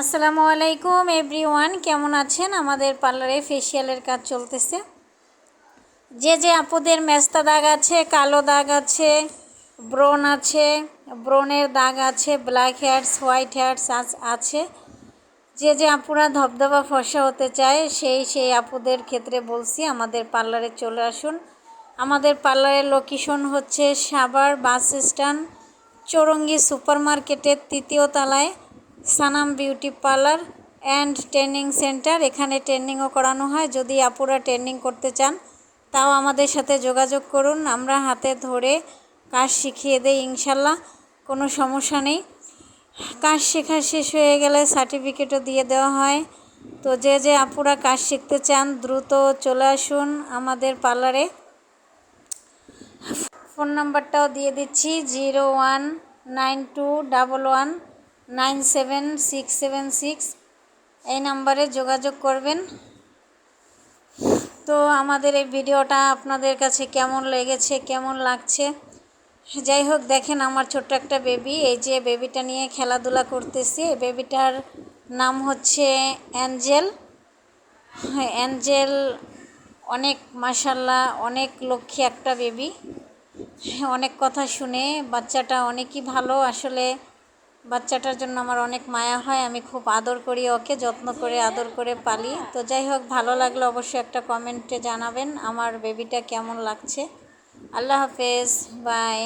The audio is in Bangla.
আসসালামু আলাইকুম এভরিওয়ান, কেমন আছেন? আমাদের পার্লারে ফেসিয়ালের কাজ চলতেছে। যে আপুদের মেস্তা দাগ আছে, কালো দাগ আছে, ব্রণ আছে, ব্রণের দাগ আছে, ব্ল্যাক হেয়ারস, হোয়াইট হেয়ারস আছে, যে আপুরা ধবধবা ফর্সা হতে চায় সেই আপুদের ক্ষেত্রে বলছি আমাদের পার্লারে চলে আসুন। আমাদের পার্লারের লোকেশন হচ্ছে Savar bus stand, Chowrangi super মার্কেটের 3য় তলায় Sanam beauty parlour and training centre. এখানে ট্রেনিংও করানো হয়। যদি আপুরা ট্রেনিং করতে চান তাও আমাদের সাথে যোগাযোগ করুন। আমরা হাতে ধরে কাজ শিখিয়ে দেই ইনশাল্লাহ, কোনো সমস্যা নেই। কাজ শেখা শেষ হয়ে গেলে সার্টিফিকেটও দিয়ে দেওয়া হয়। তো যে আপুরা কাজ শিখতে চান দ্রুত চলে আসুন আমাদের পার্লারে। ফোন নাম্বারটাও দিয়ে দিচ্ছি 019211976676। এই নাম্বারে যোগাযোগ করবেন। তো আমাদের এই ভিডিওটা আপনাদের কাছে কেমন লেগেছে, কেমন লাগছে? যাই হোক, দেখেন আমার ছোট্ট একটা বেবি, এই যে বেবিটা নিয়ে খেলাধুলা করতেছি। এই বেবিটার নাম হচ্ছে অ্যাঞ্জেল। অ্যাঞ্জেল অনেক মাশাল্লাহ, অনেক লক্ষ্মী একটা বেবি। অনেক কথা শুনে বাচ্চাটা অনেকই ভালো। আসলে বাচ্চাটার জন্য আমার অনেক মায়া হয়। আমি খুব আদর করি ওকে, যত্ন করে আদর করে পালি। তো যাই হোক, ভালো লাগলে অবশ্যই একটা কমেন্টে জানাবেন আমার বেবিটা কেমন লাগছে। আল্লাহ হাফেজ, বাই।